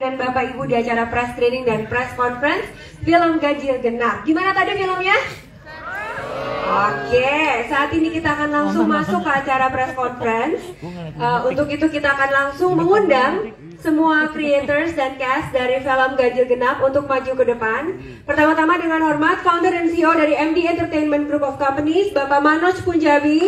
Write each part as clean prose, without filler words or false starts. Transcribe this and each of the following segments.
dan Bapak Ibu di acara press screening dan press conference film Ganjil Genap. Gimana tadi filmnya? Oke, saat ini kita akan langsung masuk ke acara press conference. Untuk itu kita akan langsung mengundang semua creators dan cast dari film Ganjil Genap untuk maju ke depan. Pertama-tama dengan hormat founder dan CEO dari MD Entertainment Group of Companies, Bapak Manoj Punjabi.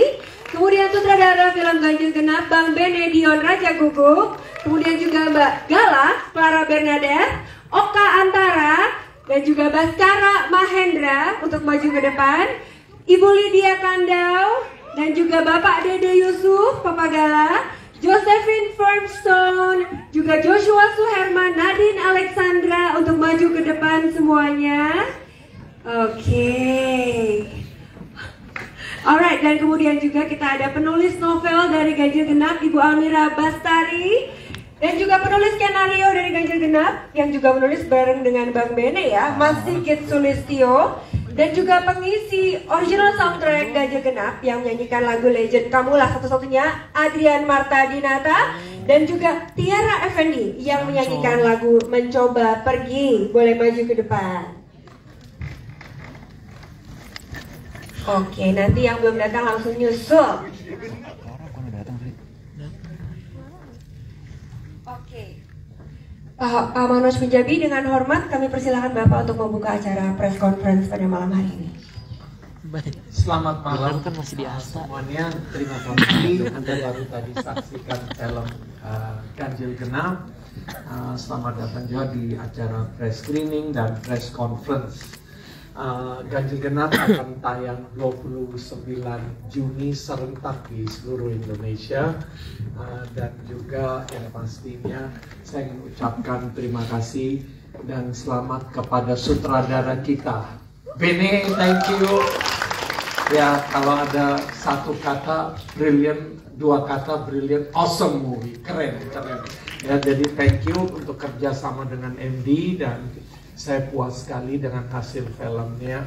Kemudian sutradara film Ganjil Genap, Bang Benedion Raja Guguk. Kemudian juga Mbak Gala, Clara Bernadette, Oka Antara, dan juga Baskara Mahendra untuk maju ke depan. Ibu Lydia Kandau, dan juga Bapak Dede Yusuf, Papa Gala, Josephine Firmstone, juga Joshua Suherman, Nadine Alexandra untuk maju ke depan semuanya. Oke. Alright, dan kemudian juga kita ada penulis novel dari Ganjil Genap, Ibu Almira Bastari, dan juga penulis skenario dari Ganjil Genap yang juga menulis bareng dengan Bang Bene ya, Mas Sigit Sulistyo, dan juga pengisi original soundtrack Ganjil Genap yang menyanyikan lagu Legend Kamulah satu-satunya, Adrian Marta Dinata, dan juga Tiara Effendi yang menyanyikan lagu Mencoba Pergi. Boleh maju ke depan. Oke, nanti yang belum datang langsung nyusul. Oke. Pak Manoj Punjabi, dengan hormat kami persilahkan Bapak untuk membuka acara press conference pada malam hari ini. Baik. Selamat malam kan masih di semuanya. Terima kasih Anda baru tadi saksikan film Ganjil Genap. Selamat datang juga di acara press screening dan press conference. Ganjil Genap akan tayang 29 Juni serentak di seluruh Indonesia, dan juga yang pastinya saya mengucapkan terima kasih dan selamat kepada sutradara kita Bene. Thank you ya, kalau ada satu kata brilliant, dua kata brilliant, awesome movie, keren ya. Jadi thank you untuk kerjasama dengan MD, dan saya puas sekali dengan hasil filmnya.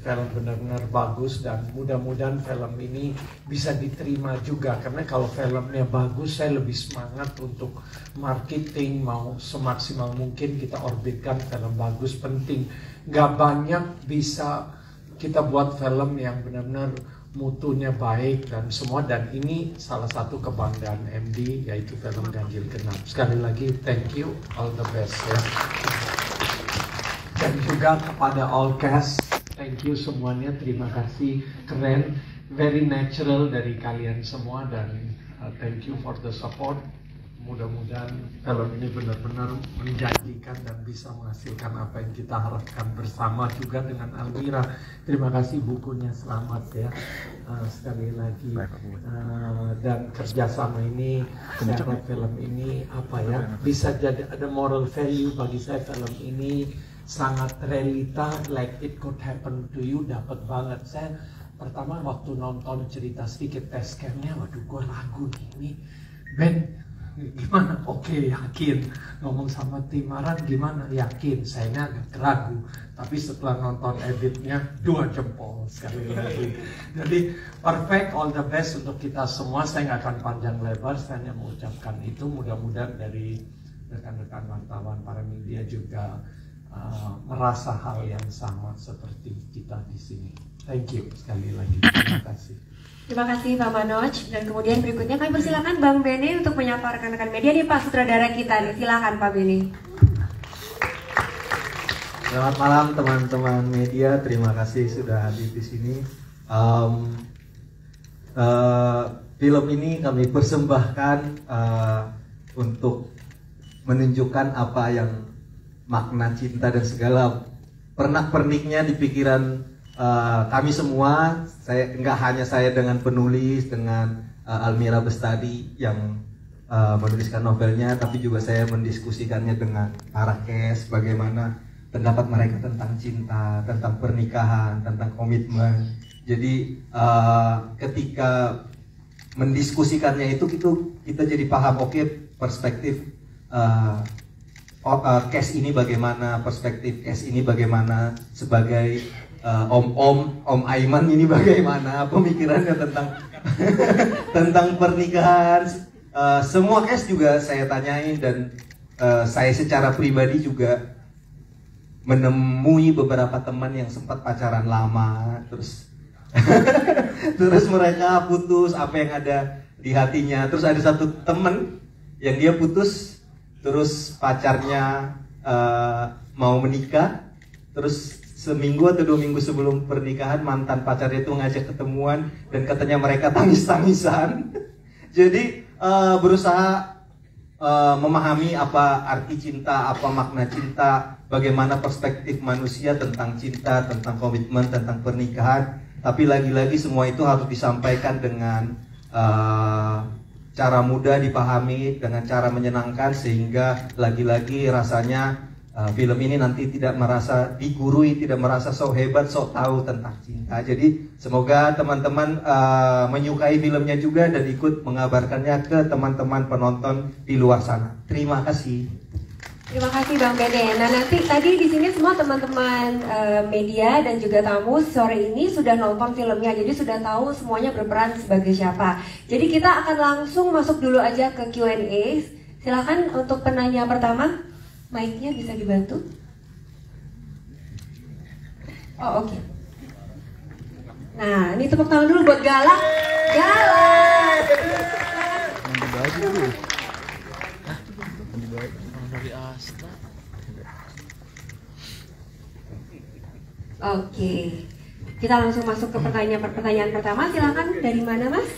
Film benar-benar bagus, dan mudah-mudahan film ini bisa diterima juga, karena kalau filmnya bagus saya lebih semangat untuk marketing, mau semaksimal mungkin kita orbitkan film bagus. Penting, gak banyak bisa kita buat film yang benar-benar mutunya baik dan semua, dan ini salah satu kebanggaan MD, yaitu film Ganjil Genap. Sekali lagi thank you, all the best ya. Dan juga kepada all cast, thank you semuanya, terima kasih, keren, very natural dari kalian semua, dan thank you for the support. Mudah-mudahan film ini benar-benar menjanjikan dan bisa menghasilkan apa yang kita harapkan bersama juga dengan Almira. Terima kasih, bukunya selamat ya, sekali lagi. Dan kerjasama ini, saya harap film ini apa ya, bisa jadi ada moral value bagi saya. Film ini sangat realita, like it could happen to you, dapat banget. Saya pertama waktu nonton cerita sedikit test camnya, waduh gue ragu nih, ini Ben gimana? Oke, yakin. Ngomong sama Timaran gimana? Yakin. Saya agak ragu, tapi setelah nonton editnya 2 jempol sekali lagi. Jadi perfect, all the best untuk kita semua. Saya nggak akan panjang lebar, saya hanya mengucapkan itu. Mudah-mudahan dari rekan-rekan wartawan, para media juga merasa hal yang sama seperti kita di sini. Thank you sekali lagi. Terima kasih. Terima kasih Pak Manoj, dan kemudian berikutnya kami persilakan Bang Bene untuk menyapa rekan-rekan media. Nih Pak sutradara kita nih, silakan Pak Bene. Selamat malam teman-teman media, terima kasih sudah hadir di sini. Film ini kami persembahkan untuk menunjukkan apa yang makna cinta dan segala pernak-perniknya di pikiran kami semua. Saya nggak hanya saya dengan penulis, dengan Almira Bestari yang menuliskan novelnya, tapi juga saya mendiskusikannya dengan para cast, bagaimana pendapat mereka tentang cinta, tentang pernikahan, tentang komitmen. Jadi ketika mendiskusikannya itu kita jadi paham, oke, perspektif case ini bagaimana, perspektif case ini bagaimana, sebagai Om Aiman ini bagaimana pemikirannya tentang tentang pernikahan. Semua case juga saya tanyain, dan saya secara pribadi juga menemui beberapa teman yang sempat pacaran lama, terus terus mereka putus apa yang ada di hatinya. Terus ada satu teman yang dia putus, terus pacarnya mau menikah, terus seminggu atau 2 minggu sebelum pernikahan mantan pacarnya itu ngajak ketemuan dan katanya mereka tangis-tangisan. Jadi berusaha memahami apa arti cinta, apa makna cinta, bagaimana perspektif manusia tentang cinta, tentang komitmen, tentang pernikahan. Tapi lagi-lagi semua itu harus disampaikan dengan cara mudah dipahami, dengan cara menyenangkan, sehingga lagi-lagi rasanya film ini nanti tidak merasa digurui, tidak merasa sok hebat, sok tahu tentang cinta. Jadi semoga teman-teman menyukai filmnya juga dan ikut mengabarkannya ke teman-teman penonton di luar sana. Terima kasih. Terima kasih Bang Bene. Nah nanti tadi di sini semua teman-teman media dan juga tamu sore ini sudah nonton filmnya, jadi sudah tahu semuanya berperan sebagai siapa. Jadi kita akan langsung masuk dulu aja ke Q&A. Silakan untuk penanya pertama, mic-nya bisa dibantu. Oh oke. Nah ini tepuk tangan dulu buat Galak. Galak. Oke, kita langsung masuk ke pertanyaan pertama. Silakan, dari mana Mas?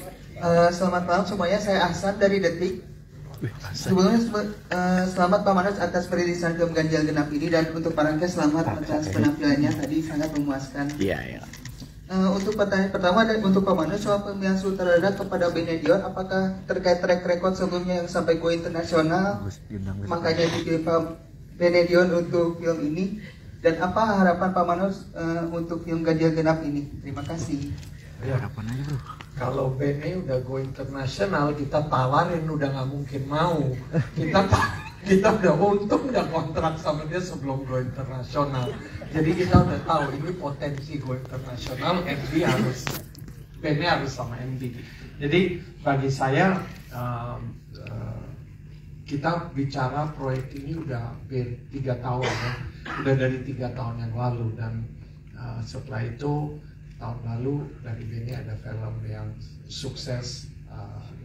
Selamat malam semuanya, saya Ahsan dari Detik. Sebelumnya selamat Pak Manoj atas perilisan film Ganjil Genap ini, dan untuk para guest selamat atas penampilannya tadi sangat memuaskan. Iya. Untuk pertanyaan pertama dan untuk Pak Manoj soal pemilihan sutradara kepada Benedion, apakah terkait track record sebelumnya yang sampai go internasional, makanya dipilih Pak Benedion untuk film ini, dan apa harapan Pak Manoj untuk film Ganjil Genap ini? Terima kasih. Ya, kalau Bene udah go internasional, kita tawarin udah nggak mungkin mau. Kita udah untung udah kontrak sama dia sebelum go internasional. Jadi kita udah tahu ini potensi go internasional, Bene harus sama MD. Jadi bagi saya kita bicara proyek ini udah 3 tahun ya. Udah dari 3 tahun yang lalu, dan setelah itu tahun lalu dari Bene ada film yang sukses,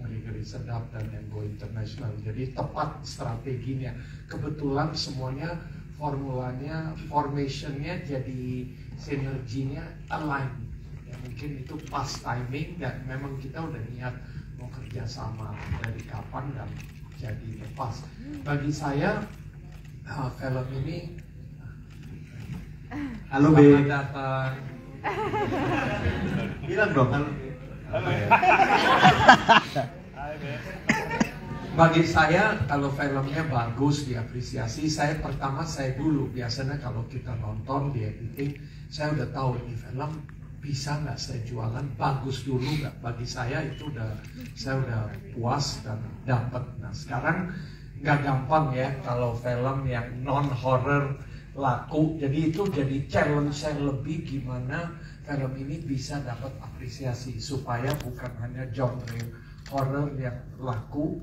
Ngeri-Ngeri Sedap dan yang go international. Jadi tepat strateginya. Kebetulan semuanya formulanya, formationnya jadi sinerginya align. Ya, mungkin itu pas timing, dan memang kita udah niat mau kerja sama dari kapan dan jadi lepas. Bagi saya film ini, Halo selamat datang. Bilang dong kan. Bagi saya kalau filmnya bagus, diapresiasi, saya dulu biasanya kalau kita nonton di editing, saya udah tahu ini film bisa nggak saya jualan, bagus dulu nggak. Bagi saya itu saya udah puas dan dapat. Nah sekarang nggak gampang ya kalau film yang non horror laku, jadi itu jadi challenge saya lebih, gimana film ini bisa dapat apresiasi supaya bukan hanya genre horror yang laku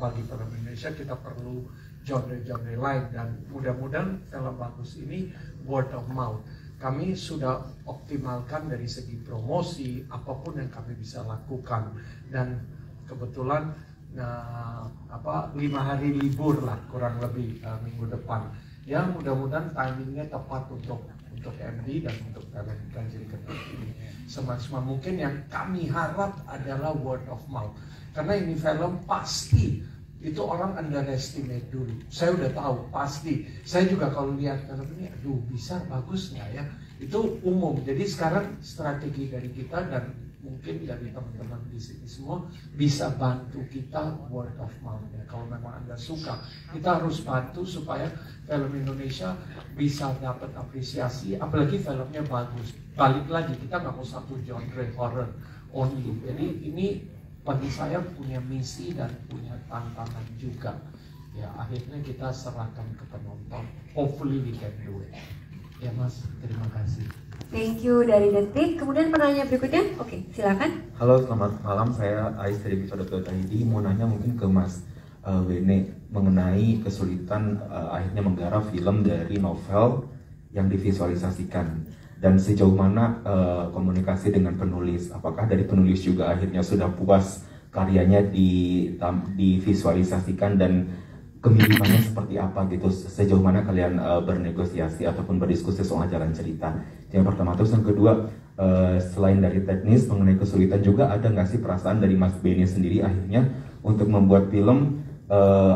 bagi film Indonesia, kita perlu genre-genre lain, dan mudah-mudahan film bagus ini word of mouth. Kami sudah optimalkan dari segi promosi apapun yang kami bisa lakukan, dan kebetulan 5 hari libur lah kurang lebih minggu depan. Ya mudah-mudahan timingnya tepat untuk MD dan untuk film Ganjil Genap ini. Semaksimal mungkin yang kami harap adalah word of mouth. Karena ini film pasti itu orang underestimate dulu. Saya udah tahu pasti. Saya juga kalau lihat film ini, aduh bisa bagus nggak ya? Itu umum. Jadi sekarang strategi dari kita dan mungkin dari teman-teman di sini semua bisa bantu kita word of mouth ya. Kalau memang Anda suka, kita harus bantu supaya film Indonesia bisa dapat apresiasi, apalagi filmnya bagus. Balik lagi, kita nggak mau satu genre horror only. Jadi ini bagi saya punya misi dan punya tantangan juga. Ya akhirnya kita serahkan ke penonton. Hopefully we can do it. Ya Mas, terima kasih. Thank you dari Detik. Kemudian pertanyaan berikutnya, oke silakan. Halo, selamat malam. Saya Ais dari Bisa.id. Mau nanya mungkin ke Mas Bene mengenai kesulitan akhirnya menggarap film dari novel yang divisualisasikan, dan sejauh mana komunikasi dengan penulis, apakah dari penulis juga akhirnya sudah puas karyanya divisualisasikan dan kemiripannya seperti apa gitu, sejauh mana kalian bernegosiasi ataupun berdiskusi soal jalan cerita. Yang pertama. Terus yang kedua, selain dari teknis mengenai kesulitan juga ada nggak sih perasaan dari Mas Beni sendiri akhirnya untuk membuat film,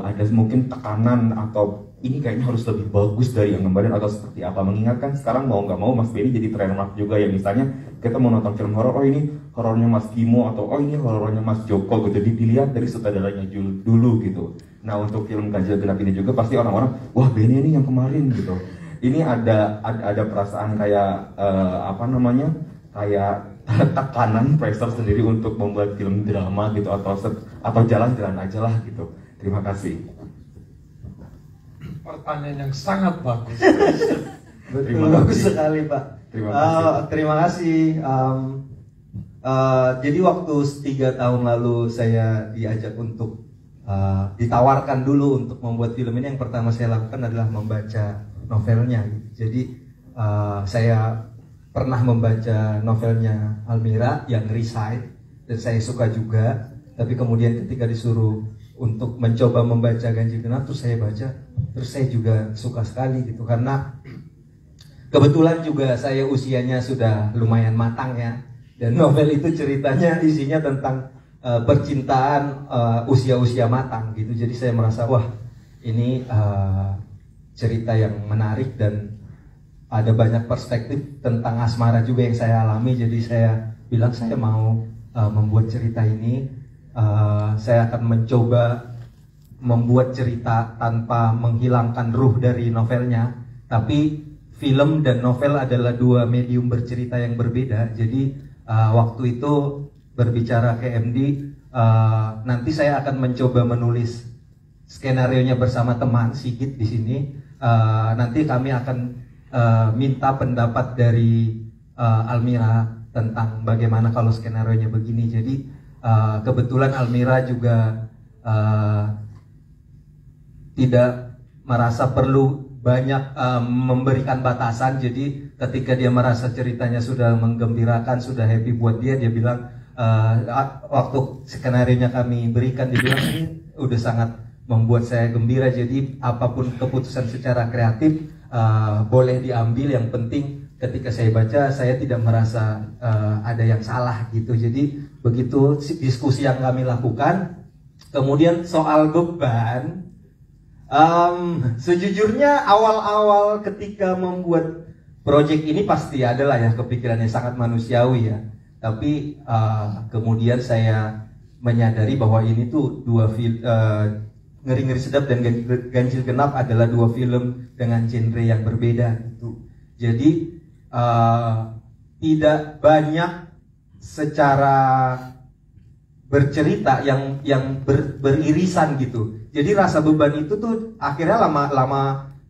ada mungkin tekanan atau ini kayaknya harus lebih bagus dari yang kemarin atau seperti apa, mengingatkan sekarang mau nggak mau Mas Beni jadi trademark juga ya, misalnya kita mau nonton film horor, oh ini horornya Mas Kimo atau oh ini horornya Mas Joko gitu, jadi dilihat dari sutradaranya dulu gitu. Nah untuk film Ganjil Genap ini juga pasti orang-orang wah Beni ini yang kemarin gitu, ini ada perasaan kayak kayak tekanan pressure sendiri untuk membuat film drama gitu atau jalan-jalan aja lah gitu. Terima kasih. Pertanyaan yang sangat bagus. Bagus sekali Pak. Terima kasih. Jadi waktu 3 tahun lalu saya diajak untuk ditawarkan dulu untuk membuat film ini, yang pertama saya lakukan adalah membaca novelnya. Jadi saya pernah membaca novelnya Almira yang Recite dan saya suka juga. Tapi kemudian ketika disuruh untuk mencoba membaca Ganjil Genap, terus saya baca, terus saya juga suka sekali gitu, karena kebetulan juga saya usianya sudah lumayan matang ya, dan novel itu ceritanya isinya tentang percintaan usia-usia matang gitu. Jadi saya merasa wah ini cerita yang menarik dan ada banyak perspektif tentang asmara juga yang saya alami. Jadi saya bilang saya mau membuat cerita ini. Saya akan mencoba membuat cerita tanpa menghilangkan ruh dari novelnya, tapi film dan novel adalah dua medium bercerita yang berbeda. Jadi waktu itu berbicara ke MD, nanti saya akan mencoba menulis skenarionya bersama teman Sigit di sini. Nanti kami akan minta pendapat dari Almira tentang bagaimana kalau skenarionya begini. Jadi kebetulan Almira juga tidak merasa perlu banyak memberikan batasan. Jadi ketika dia merasa ceritanya sudah menggembirakan, sudah happy buat dia bilang waktu skenarionya kami berikan, dia bilang ini udah sangat membuat saya gembira. Jadi apapun keputusan secara kreatif boleh diambil, yang penting ketika saya baca saya tidak merasa ada yang salah gitu. Jadi begitu diskusi yang kami lakukan. Kemudian soal beban, sejujurnya awal-awal ketika membuat proyek ini pasti adalah ya kepikirannya sangat manusiawi ya. Tapi kemudian saya menyadari bahwa ini tuh dua film, Ngeri-Ngeri Sedap dan Ganjil Genap adalah dua film dengan genre yang berbeda gitu. Jadi tidak banyak secara bercerita yang beririsan gitu. Jadi rasa beban itu tuh akhirnya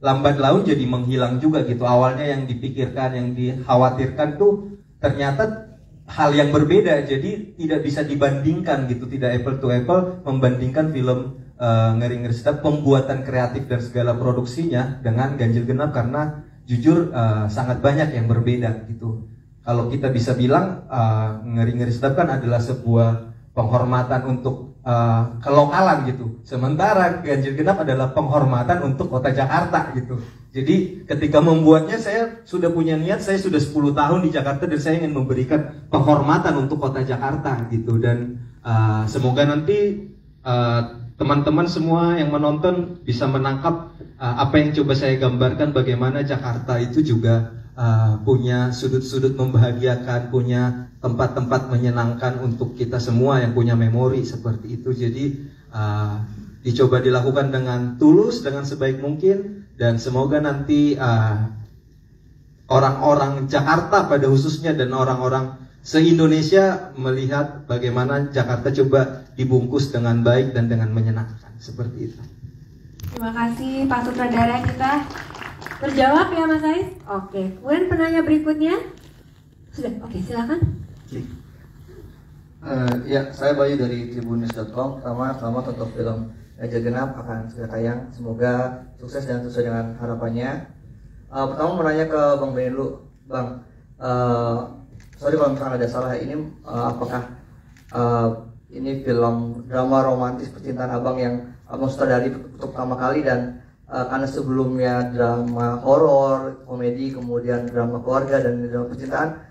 lambat laun jadi menghilang juga gitu. Awalnya yang dipikirkan, yang dikhawatirkan tuh ternyata hal yang berbeda. Jadi tidak bisa dibandingkan gitu, tidak apple to apple membandingkan film Ngeri-Ngeri Sedap pembuatan kreatif dan segala produksinya dengan Ganjil Genap, karena jujur sangat banyak yang berbeda gitu. Kalau kita bisa bilang Ngeri-Ngeri Sedap kan adalah sebuah penghormatan untuk kelokalan gitu. Sementara Ganjil Genap adalah penghormatan untuk kota Jakarta gitu. Jadi ketika membuatnya saya sudah punya niat, saya sudah 10 tahun di Jakarta dan saya ingin memberikan penghormatan untuk kota Jakarta gitu. Dan semoga nanti teman-teman semua yang menonton bisa menangkap apa yang coba saya gambarkan, bagaimana Jakarta itu juga punya sudut-sudut membahagiakan, punya tempat-tempat menyenangkan untuk kita semua yang punya memori seperti itu. Jadi dicoba dilakukan dengan tulus, dengan sebaik mungkin, dan semoga nanti orang-orang Jakarta pada khususnya dan orang-orang se-Indonesia melihat bagaimana Jakarta coba dibungkus dengan baik dan dengan menyenangkan seperti itu. Terima kasih Pak Sutradara kita. Terjawab ya Mas Ais? Oke. Kemudian penanya berikutnya. Sudah, oke silakan. Ya, saya Bayu dari Tribunnews.com. Sama tentang film Ganjil Genap akan segera tayang. Semoga sukses dan sesuai dengan harapannya. Pertama mau nanya ke Bang Benny dulu, Bang. Sorry kalau misalnya ada salah. Ini apakah ini film drama romantis percintaan Abang yang Abang sutradari untuk pertama kali, dan karena sebelumnya drama horor, komedi, kemudian drama keluarga dan drama percintaan.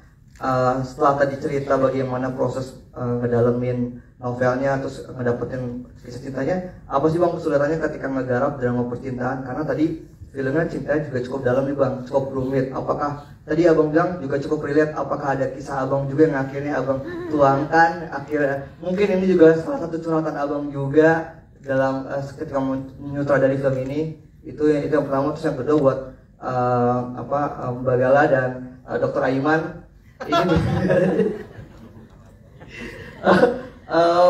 Setelah tadi cerita bagaimana proses ngedalemin novelnya, terus ngedapetin kisah cintanya, apa sih Bang kesulitannya ketika ngegarap drama percintaan? Karena tadi filmnya cintanya juga cukup dalam nih Bang, cukup rumit. Apakah tadi Abang bilang juga cukup relate? Apakah ada kisah Abang juga yang akhirnya Abang tuangkan? Akhirnya mungkin ini juga salah satu curhatan Abang juga dalam ketika menyutradari film ini. Itu yang pertama. Terus yang kedua buat Mbak Gala dan Dr. Aiman ini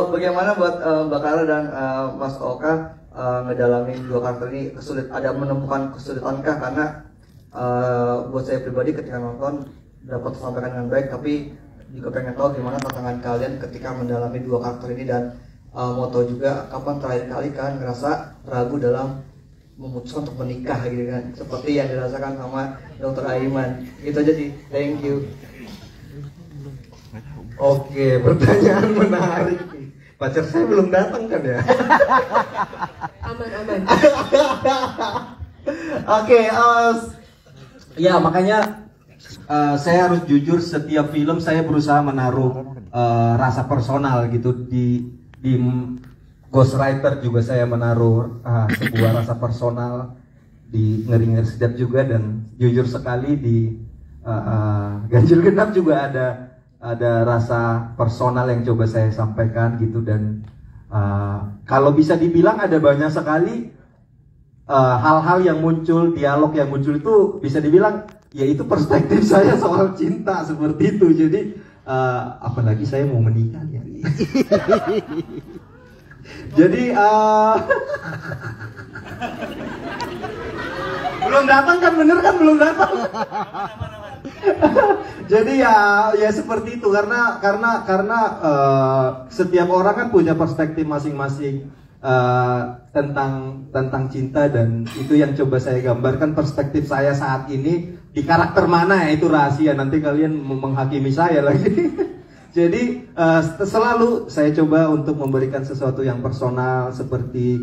bagaimana buat Mbak Gala dan Mas Oka ngedalamin dua karakter ini? Ada menemukan kesulitankah? Karena buat saya pribadi ketika nonton dapat tersampaikan dengan baik, tapi juga pengen tahu gimana tantangan kalian ketika mendalami dua karakter ini, dan mau tahu juga kapan terakhir kali kan ngerasa ragu dalam memutuskan untuk menikah gitu kan, seperti yang dirasakan sama Dr. Aiman. Gitu aja sih, thank you. Oke, pertanyaan menarik. Pacar saya belum datang kan ya? Aman. Oke, ya makanya saya harus jujur, setiap film saya berusaha menaruh rasa personal gitu. Di Ghostwriter juga saya menaruh sebuah rasa personal, di Ngeri-Ngeri Sedap juga, dan jujur sekali di Ganjil Genap juga ada rasa personal yang coba saya sampaikan gitu. Dan kalau bisa dibilang ada banyak sekali hal-hal yang muncul, dialog yang muncul itu bisa dibilang ya itu perspektif saya soal cinta seperti itu. Jadi apalagi saya mau menikah ya. Jadi belum datang kan, bener kan, belum datang. Jadi ya seperti itu, karena setiap orang kan punya perspektif masing-masing tentang cinta, dan itu yang coba saya gambarkan perspektif saya saat ini. Di karakter mana ya itu rahasia, nanti kalian menghakimi saya lagi. Jadi selalu saya coba untuk memberikan sesuatu yang personal, seperti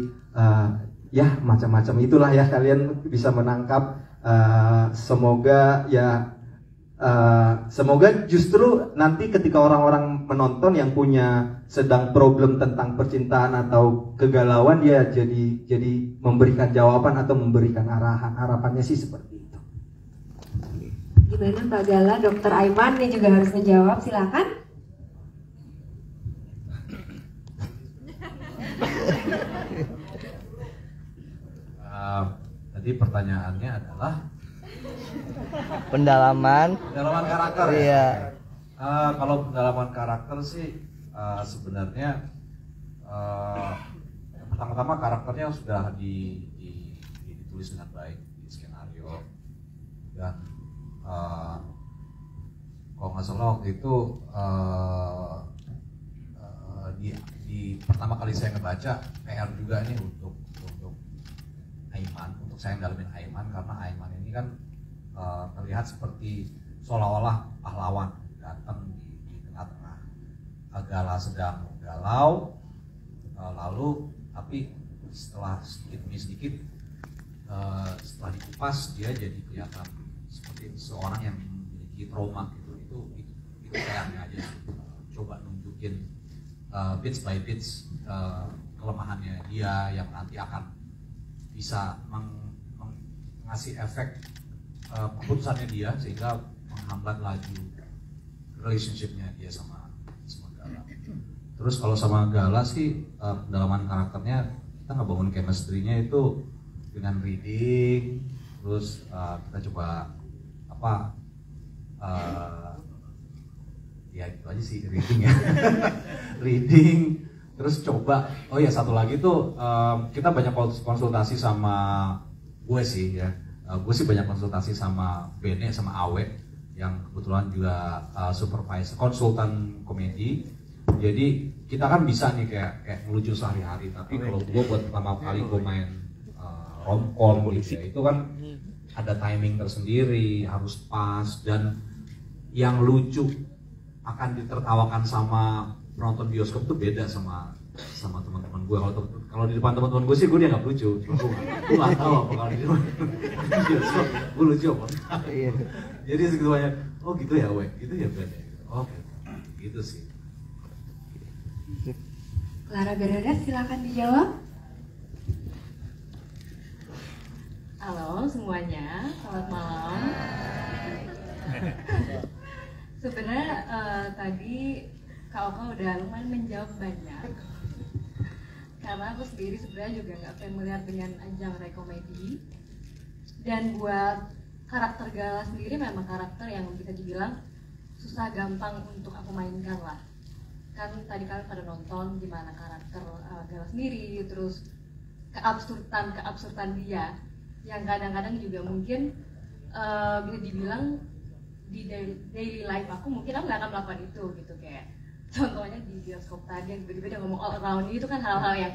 ya macam-macam itulah ya, kalian bisa menangkap. Semoga justru nanti ketika orang-orang menonton yang punya sedang problem tentang percintaan atau kegalauan, dia jadi memberikan jawaban atau memberikan arahan. Harapannya sih seperti itu. Gimana Mbak Gala, Dr. Aiman nih juga harus menjawab, silakan. Tadi pertanyaannya adalah pendalaman karakter. Iya. Kalau pendalaman karakter sih sebenarnya pertama-tama karakternya sudah ditulis dengan baik di skenario, dan kalau nggak salah waktu itu di pertama kali saya ngebaca, PR juga nih untuk Aiman, untuk saya mendalamin Aiman, karena Aiman ini kan terlihat seperti seolah-olah pahlawan datang di tengah-tengah Gala sedang galau, lalu tapi setelah sedikit demi sedikit setelah dikupas dia jadi kelihatan seperti seorang yang memiliki trauma gitu. Itu kayaknya aja coba nunjukin bits by bits kelemahannya dia yang nanti akan bisa mengasih efek keputusannya dia, sehingga menghambat laju relationshipnya dia sama Gala. Terus kalau sama Gala sih pendalaman karakternya kita ngebangun chemistry-nya itu dengan reading, terus kita coba ya itu aja sih, reading ya. Reading, terus coba, oh ya satu lagi tuh kita banyak konsultasi sama gue sih ya. Gue sih banyak konsultasi sama Bene sama Awe yang kebetulan juga supervisor konsultan komedi. Jadi kita kan bisa nih kayak ngelucu sehari-hari, tapi kalau gue buat pertama kali gue main romcom gitu ya, itu kan ada timing tersendiri, harus pas, dan yang lucu akan ditertawakan sama penonton bioskop tuh beda sama teman-teman gue. Kalau di depan teman-teman gue sih gue dianggap lucu, gue nggak tahu apa kalau di depan bioskop gue lucu apa enggak. Jadi segitu banyak, oh gitu ya weh, gitu ya beda, oke, gitu sih. Clara Beredes, silakan dijawab. Halo semuanya, selamat malam. Sebenarnya tadi Kak Oka udah lumayan menjawab banyak. Karena aku sendiri sebenarnya juga nggak familiar dengan ajang rekomedi. Dan buat karakter Gala sendiri memang karakter yang bisa dibilang susah gampang untuk aku mainkan lah. Kan tadi kalian pada nonton gimana karakter Gala sendiri, terus keabsurdan dia yang kadang-kadang juga mungkin bisa dibilang di daily life aku mungkin aku nggak akan melakukan itu gitu, kayak contohnya di bioskop tadi yang tiba-tiba dia ngomong all around itu kan hal-hal yang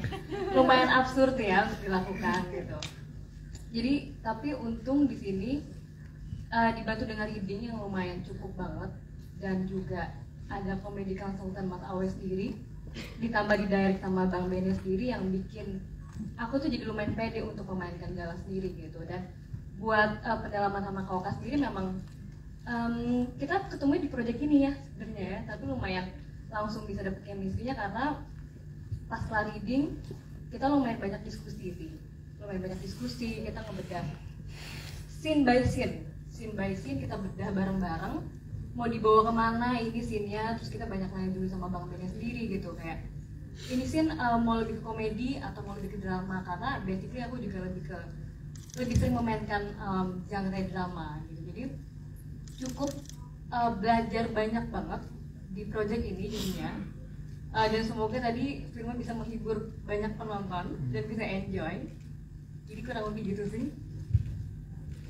lumayan absurd ya untuk dilakukan gitu. Jadi tapi untung di sini dibantu dengan reading yang lumayan cukup banget, dan juga ada komedi konsultan Mas Awe sendiri, ditambah di direct sama Bang Bene sendiri yang bikin aku tuh jadi lumayan pede untuk memainkan Gala sendiri gitu. Dan buat pendalaman sama Kak Oka sendiri memang kita ketemu di project ini ya sebenarnya ya, tapi lumayan langsung bisa dapet chemistry-nya karena pas kelar reading kita lumayan banyak diskusi sih. Kita ngebedah scene by scene kita bedah bareng-bareng, mau dibawa kemana ini scene-nya, terus kita banyak nanya dulu sama Bang Bene sendiri gitu, kayak ini scene mau lebih ke komedi atau mau lebih ke drama, karena basically aku juga lebih sering memainkan genre drama gitu. Jadi cukup belajar banyak banget di project ini jadinya, dan semoga tadi filmnya bisa menghibur banyak penonton dan bisa enjoy. Jadi kurang lebih gitu sih.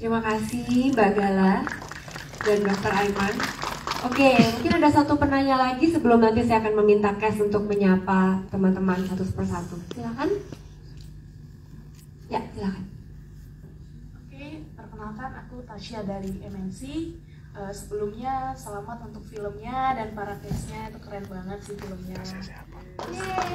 Terima kasih Mbak Gala dan Dr. Aiman. Oke, mungkin ada satu penanya lagi sebelum nanti saya akan meminta Kes untuk menyapa teman-teman satu persatu. Silakan. Ya, silakan. Oke, perkenalkan aku Tasya dari MNC. Sebelumnya selamat untuk filmnya dan para cast-nya, itu keren banget sih filmnya. Yeay.